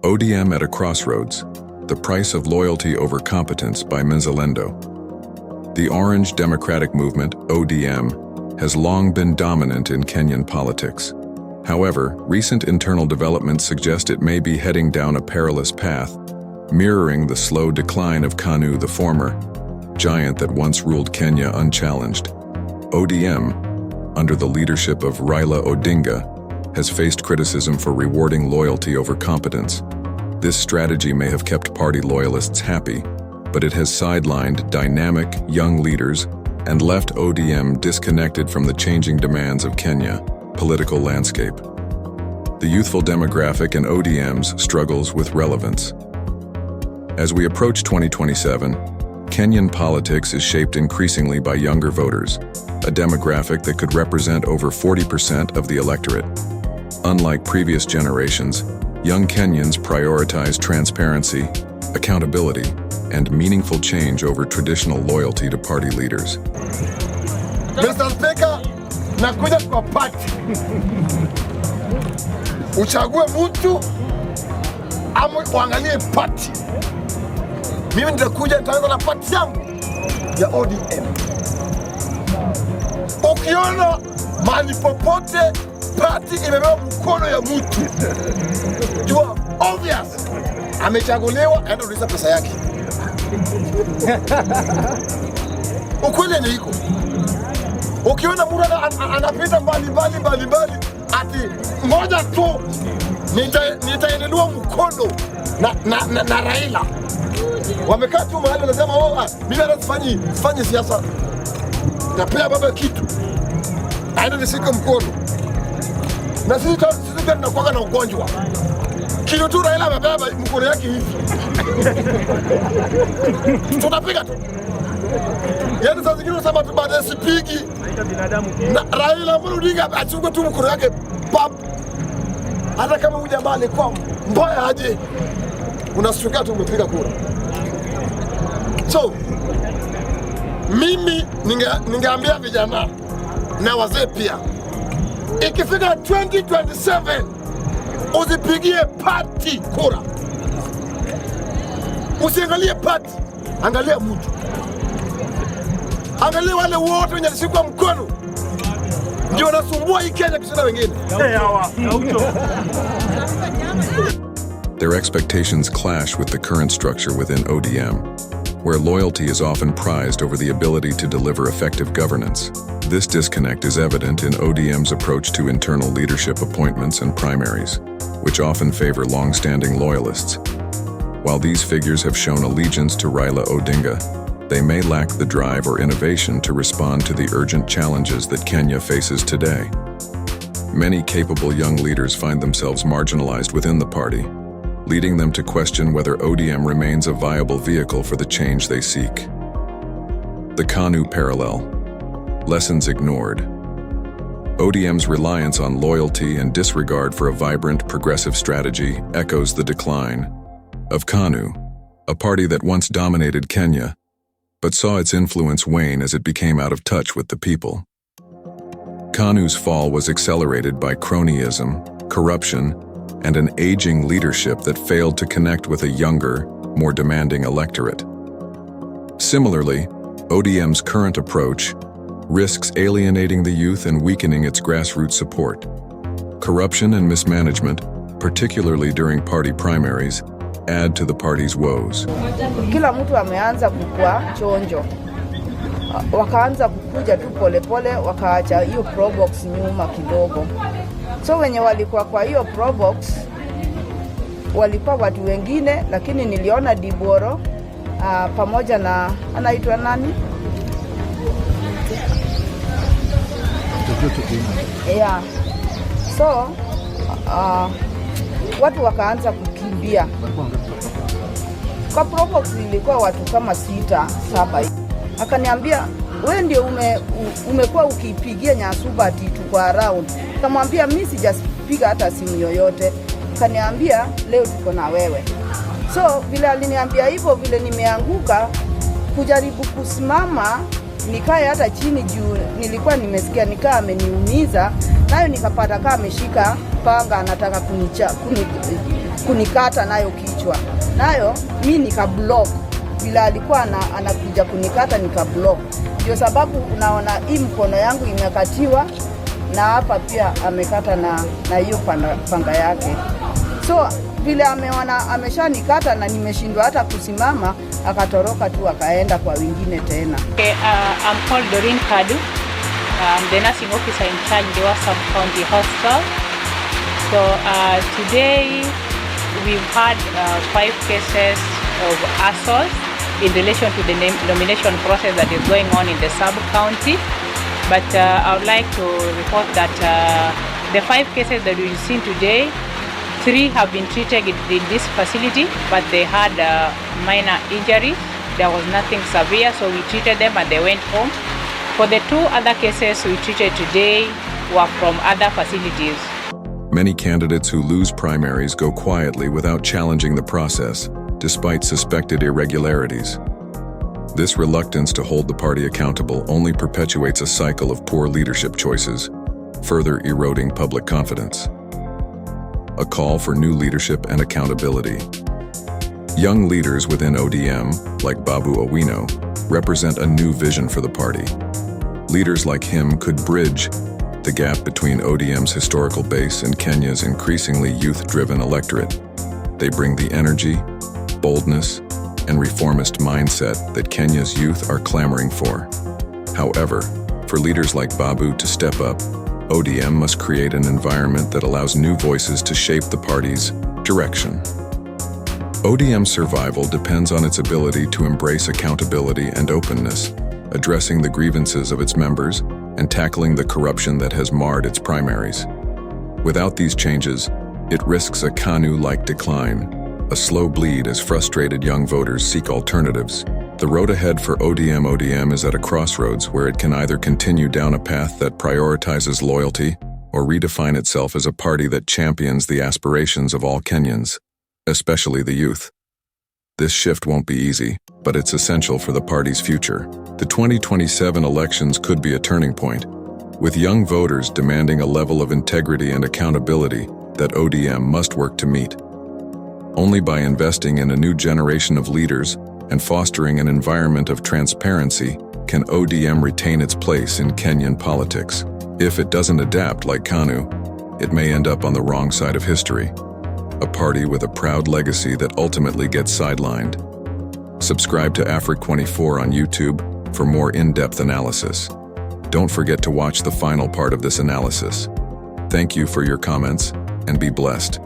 ODM at a Crossroads, The Price of Loyalty Over Competence by Mzalendo. The Orange Democratic Movement, ODM, has long been dominant in Kenyan politics. However, recent internal developments suggest it may be heading down a perilous path, mirroring the slow decline of KANU, the former giant that once ruled Kenya unchallenged. ODM, under the leadership of Raila Odinga, has faced criticism for rewarding loyalty over competence. This strategy may have kept party loyalists happy, but it has sidelined dynamic, young leaders and left ODM disconnected from the changing demands of Kenya political landscape. The youthful demographic in ODM's struggles with relevance. As we approach 2027, Kenyan politics is shaped increasingly by younger voters, a demographic that could represent over 40% of the electorate. Unlike previous generations, young Kenyans prioritize transparency, accountability, and meaningful change over traditional loyalty to party leaders. Mr. Speaker, nakuja kwa party. Uchague mtu ama uangalie party. Mimi nitakuja nitaanza na party yangu ya ODM. Ukiona mahali popote party imebeba mkono ya mtu, jua obvious amechaguliwa, aenda kulisa pesa yake. Ukweli ni hiko. Ukiona mtu anapita mbali ati ngoja tu nitaendelea mkono na Raila. Wamekaa tu mahali wanasema mimi sifanyi siasa. Napea baba kitu. Aenda nisike mkono. Na sisi tunakuwa na ugonjwa. Kilo tu Raila amebeba mkono yake hivi. Tunapiga tu. Yaani sasa zingine unasema tu baada sipigi. Na Raila Odinga achukue tu mkono yake pap. Hata kama huyu jamaa alikuwa mbaya aje, unashuka tu umepiga kura. So mimi ningeambia vijana na wazee pia, ikifika 2027 usipigie party kura. Usiangalie party, angalia mtu. Angalia wale wote wenye shikwa mkono ndio wanasumbua hii Kenya kushinda wengine. Their expectations clash with the current structure within ODM, where loyalty is often prized over the ability to deliver effective governance. This disconnect is evident in ODM's approach to internal leadership appointments and primaries, which often favor long-standing loyalists. While these figures have shown allegiance to Raila Odinga, they may lack the drive or innovation to respond to the urgent challenges that Kenya faces today. Many capable young leaders find themselves marginalized within the party, leading them to question whether ODM remains a viable vehicle for the change they seek. The KANU parallel. Lessons ignored. ODM's reliance on loyalty and disregard for a vibrant, progressive strategy echoes the decline of KANU, a party that once dominated Kenya, but saw its influence wane as it became out of touch with the people. KANU's fall was accelerated by cronyism, corruption, and an aging leadership that failed to connect with a younger, more demanding electorate. Similarly, ODM's current approach risks alienating the youth and weakening its grassroots support. Corruption and mismanagement, particularly during party primaries, add to the party's woes. Kila mtu ameanza kukua chonjo. Wakaanza kukuja tu pole wakaacha hiyo probox nyuma kidogo. So wenye walikuwa kwa hiyo probox walikuwa watu wengine, lakini niliona Diboro pamoja na anaitwa nani? Yeah. So watu wakaanza kukimbia. Kwa probox ilikuwa watu kama 6-7. Akaniambia, wewe ndio umekuwa ukipigia Nyasuba ati tuko around. Nikamwambia mimi sijapiga hata simu yoyote. Akaniambia leo tuko na wewe. So vile aliniambia hivyo, vile nimeanguka kujaribu kusimama, nikae hata chini juu nilikuwa nimesikia nikaa ameniumiza, nayo nikapata kama ameshika panga anataka kunikata nayo kichwa. Nayo mi nikablock. Bila alikuwa anakuja kunikata nikablock. Ndio sababu unaona hii mkono yangu imekatiwa na hapa pia amekata na hiyo panga yake. So vile ameona ameshanikata na nimeshindwa hata kusimama, akatoroka tu akaenda kwa wengine tena. Okay, I'm called Doreen Kadu. I'm the nursing officer in charge of the Sub-County Hospital. So today we've had 5 cases of assault in relation to the nomination process that is going on in the sub-county. But I would like to report that the 5 cases that we've seen today, 3 have been treated in this facility, but they had minor injuries. There was nothing severe, so we treated them and they went home. For the 2 other cases we treated today were from other facilities. Many candidates who lose primaries go quietly without challenging the process, despite suspected irregularities. This reluctance to hold the party accountable only perpetuates a cycle of poor leadership choices, further eroding public confidence. A call for new leadership and accountability. Young leaders within ODM, like Babu Owino, represent a new vision for the party. Leaders like him could bridge the gap between ODM's historical base and Kenya's increasingly youth-driven electorate. They bring the energy, boldness, and reformist mindset that Kenya's youth are clamoring for. However, for leaders like Babu to step up, ODM must create an environment that allows new voices to shape the party's direction. ODM's survival depends on its ability to embrace accountability and openness, addressing the grievances of its members and tackling the corruption that has marred its primaries. Without these changes, it risks a KANU-like decline, a slow bleed as frustrated young voters seek alternatives. The road ahead for ODM is at a crossroads where it can either continue down a path that prioritizes loyalty or redefine itself as a party that champions the aspirations of all Kenyans, especially the youth. This shift won't be easy, but it's essential for the party's future. The 2027 elections could be a turning point, with young voters demanding a level of integrity and accountability that ODM must work to meet. Only by investing in a new generation of leaders and fostering an environment of transparency can ODM retain its place in Kenyan politics. If it doesn't adapt like KANU, it may end up on the wrong side of history, a party with a proud legacy that ultimately gets sidelined. Subscribe to Afric24 on YouTube for more in-depth analysis. Don't forget to watch the final part of this analysis. Thank you for your comments, and be blessed.